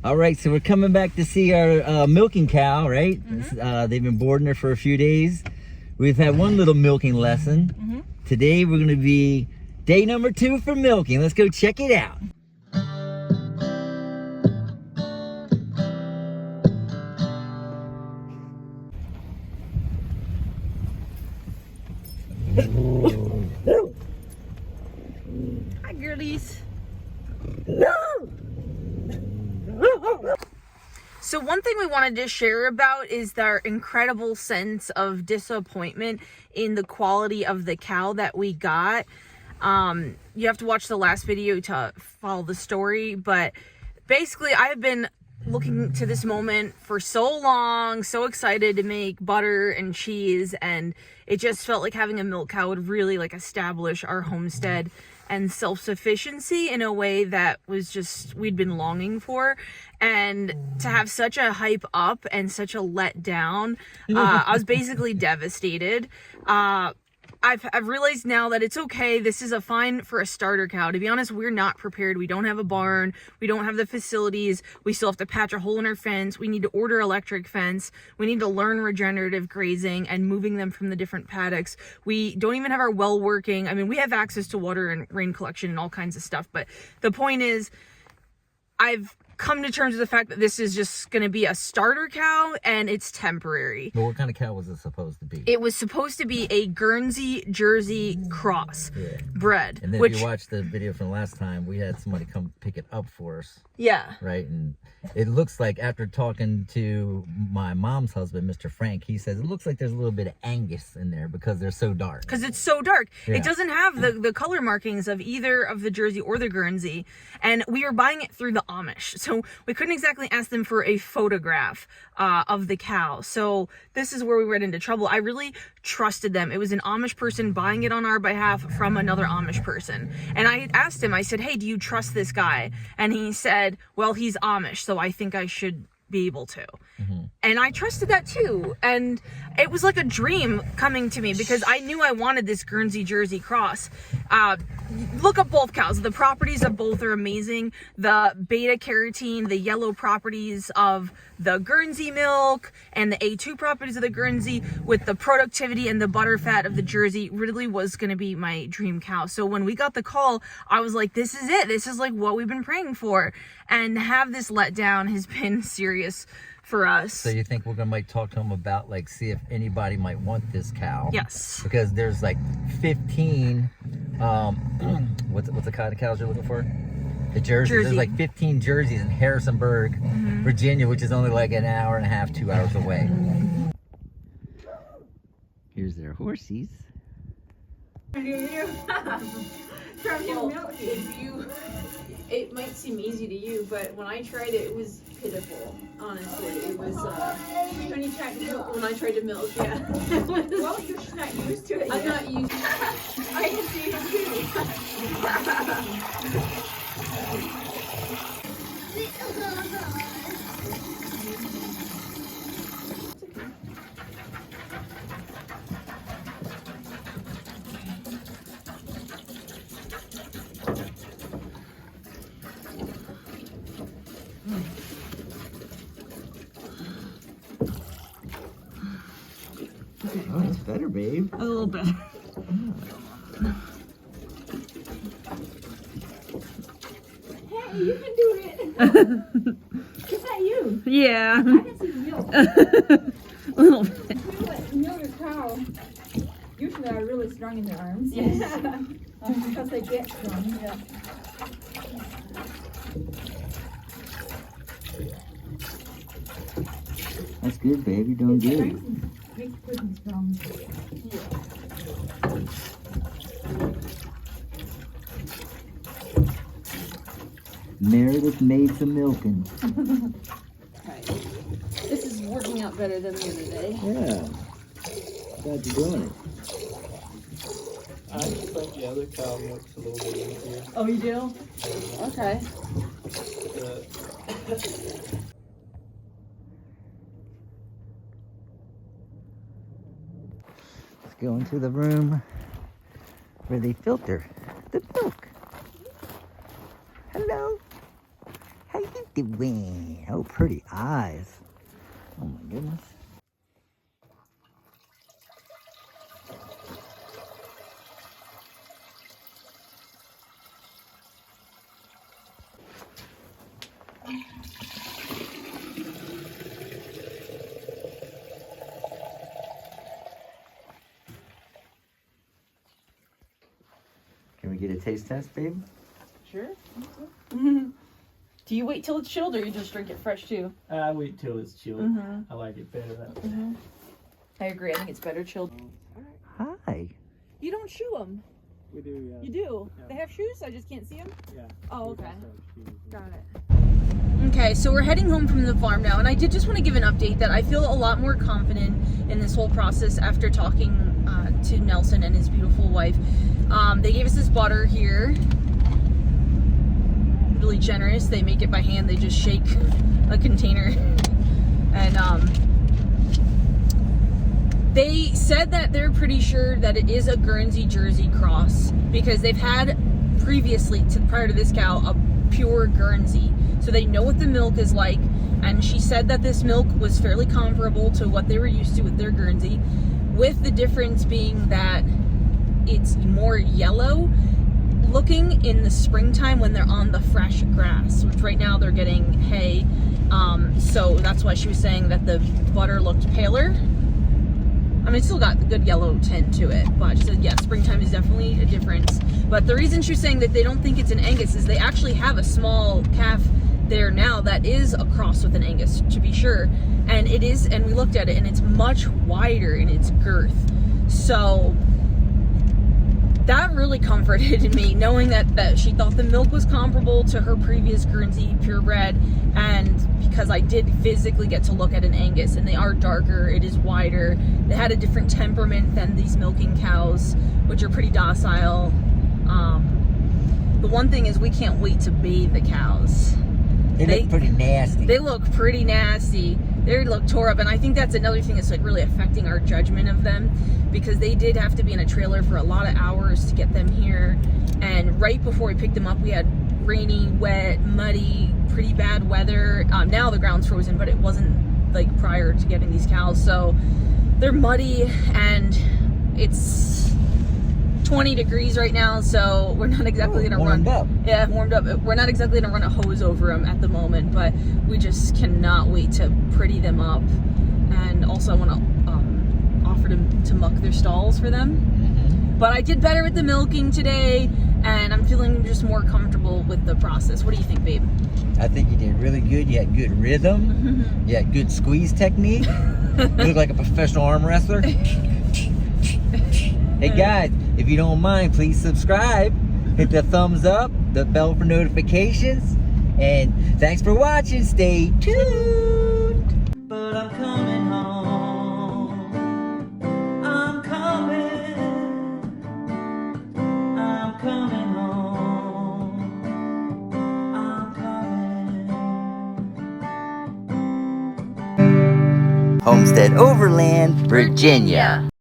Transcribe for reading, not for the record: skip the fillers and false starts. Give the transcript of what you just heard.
All right, so we're coming back to see our milking cow, right? They've been boarding her for a few days. We've had one little milking lesson. Today we're going to be day number 2 for milking. Let's go check it out. Hi, girlies. So one thing we wanted to share about is our incredible sense of disappointment in the quality of the cow that we got. You have to watch the last video to follow the story, but basically I've been looking to this moment for so long, so excited to make butter and cheese, and it just felt like having a milk cow would really like establish our homestead and self-sufficiency in a way that was just, we'd been longing for. And to have such a hype up and such a let down, I was basically devastated. I've realized now that it's okay. This is a fine for a starter cow. To be honest, we're not prepared. We don't have a barn. We don't have the facilities. We still have to patch a hole in our fence. We need to order electric fence. We need to learn regenerative grazing and moving them from the different paddocks. We don't even have our well working. I mean, we have access to water and rain collection and all kinds of stuff. But the point is, I've come to terms with the fact that this is just going to be a starter cow and it's temporary. But what kind of cow was it supposed to be? It was supposed to be a Guernsey Jersey cross bred. And then if you watched the video from last time, we had somebody come pick it up for us. Yeah. Right? And it looks like, after talking to my mom's husband, Mr. Frank, he says it looks like there's a little bit of Angus in there because they're so dark. Because it's so dark. Yeah. It doesn't have the color markings of either of the Jersey or the Guernsey. And we are buying it through the Amish. So we couldn't exactly ask them for a photograph of the cow. So this is where we ran into trouble. I really trusted them. It was an Amish person buying it on our behalf from another Amish person. And I asked him, I said, hey, do you trust this guy? And he said, well, he's Amish, so I think I should be able to. And I trusted that too. And it was like a dream coming to me because I knew I wanted this Guernsey Jersey cross. Look up both cows. The properties of both are amazing. The beta carotene, the yellow properties of the Guernsey milk, and the A2 properties of the Guernsey with the productivity and the butter fat of the Jersey really was going to be my dream cow. So when we got the call, I was like, this is it. This is like what we've been praying for. And have this letdown has been serious for us. So you think we're gonna might talk to them about, like, see if anybody might want this cow? Yes. Because there's like 15 what's the kind of cows you're looking for? The Jersey. There's like 15 Jerseys in Harrisonburg, Virginia, which is only like an hour and a half, 2 hours away. Here's their horsies. It might seem easy to you, but when I tried it, it was pitiful. Honestly, it was. When you tried to milk, when I tried to milk, yeah. Well, you're just not used to it. I'm not used to it. I can see it Oh, that's better, babe. A little better. Hey, you can do it. Is that you? Yeah. I can see milk. A little bit. Milk a cow. Usually are really strong in their arms. Yes. Because they get strong. Yeah. That's good, babe. You're doing good. Makes pudding strong. Meredith made some milking. Right. This is working out better than the other day. Yeah. Glad you're doing it. I just think the other cow milk's a little bit easier. Oh, you do? Okay. Let's go into the room where they filter the milk. Hello. How you doing? Oh, pretty eyes. Oh my goodness. Can we get a taste test, babe? Sure. Do you wait till it's chilled, or you just drink it fresh too? I wait till it's chilled. I like it better that way. I agree. I think it's better chilled. Hi. You don't shoe them. We do, yeah. You do. Yeah. They have shoes. I just can't see them. Yeah. Oh, We okay. also have shoes. Got it. Okay, so we're heading home from the farm now, and I did just want to give an update that I feel a lot more confident in this whole process after talking to Nelson and his beautiful wife. They gave us this butter here. Really generous. They make it by hand. They just shake a container. And they said that they're pretty sure that it is a Guernsey Jersey cross because they've had previously, prior to this cow, a pure Guernsey. So they know what the milk is like. And she said that this milk was fairly comparable to what they were used to with their Guernsey, with the difference being that it's more yellow looking in the springtime when they're on the fresh grass, which right now they're getting hay. So that's why she was saying that the butter looked paler. I mean, it still got the good yellow tint to it, but she said, yeah, springtime is definitely a difference. But the reason she's saying that they don't think it's an Angus is they actually have a small calf there now that is a cross with an Angus, to be sure. And it is, and we looked at it, and it's much wider in its girth. So that really comforted me, knowing that she thought the milk was comparable to her previous Guernsey purebred, and because I did physically get to look at an Angus, and they are darker, it is wider, they had a different temperament than these milking cows, which are pretty docile. The one thing is we can't wait to bathe the cows. They look pretty nasty. They look pretty nasty. They look tore up, and I think that's another thing that's like really affecting our judgment of them, because they did have to be in a trailer for a lot of hours to get them here. And right before we picked them up, we had rainy, wet, muddy, pretty bad weather. Now the ground's frozen, but it wasn't like prior to getting these cows. So they're muddy, and it's 20 degrees right now, so we're not exactly gonna warmed up. Yeah, warmed up. We're not exactly gonna run a hose over them at the moment, but we just cannot wait to pretty them up. And also I want to offer to muck their stalls for them. But I did better with the milking today, and I'm feeling just more comfortable with the process. What do you think, babe? I think you did really good. You had good rhythm. You had good squeeze technique. You look like a professional arm wrestler. Hey guys, if you don't mind, please subscribe, hit the thumbs up, the bell for notifications, and thanks for watching. Stay tuned. But I'm coming home. I'm coming. I'm coming home. I'm coming. Homestead Overland, Virginia.